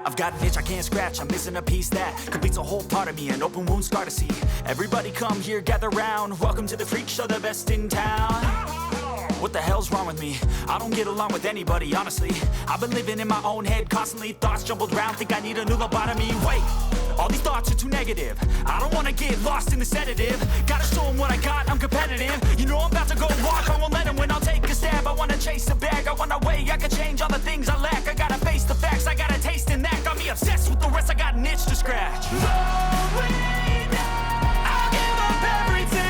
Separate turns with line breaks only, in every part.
I've got an itch I can't scratch, I'm missing a piece that completes a whole part of me, an open wound scar to see. Everybody come here, gather round, welcome to the freak show, the best in town. What the hell's wrong with me? I don't get along with anybody, honestly. I've been living in my own head constantly, thoughts jumbled round, think I need a new lobotomy. Wait, all these thoughts are too negative, I don't wanna get lost in the sedative. Gotta show them what I got, I'm competitive. You know I'm about to go walk, I won't let them win, I'll take a stab. I wanna chase a bag, I wanna weigh, I can change all the things I lack. I gotta face the facts, I got a taste in that. Got me obsessed with the rest, I got an itch to scratch. I'll give up everything.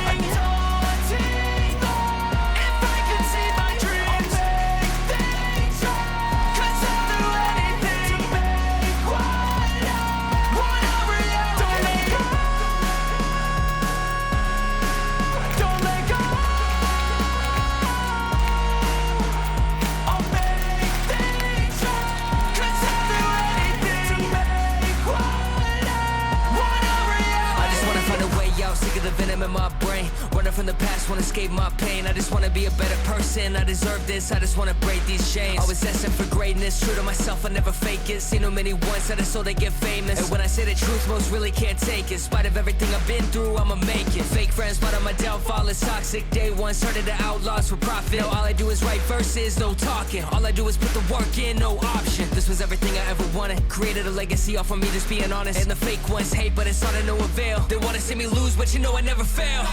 The venom in my brain, running from the past, wanna escape my pain. I just wanna be a better person, I deserve this, I just wanna break these chains. Always asking for greatness, true to myself, I never fake it. Seen too many ones that are so they get famous. And when I say the truth, most really can't take it. In spite of everything I've been through, I'ma make it. Fake friends, but on my downfall is toxic. Day one, started to outlaws for profit. Now all I do is write verses, no talking. All I do is put the work in, no option. This was everything I ever wanted, created a legacy off of me just being honest. And the fake ones hate, but it's all to no avail. They wanna see me lose, but you know I never fail.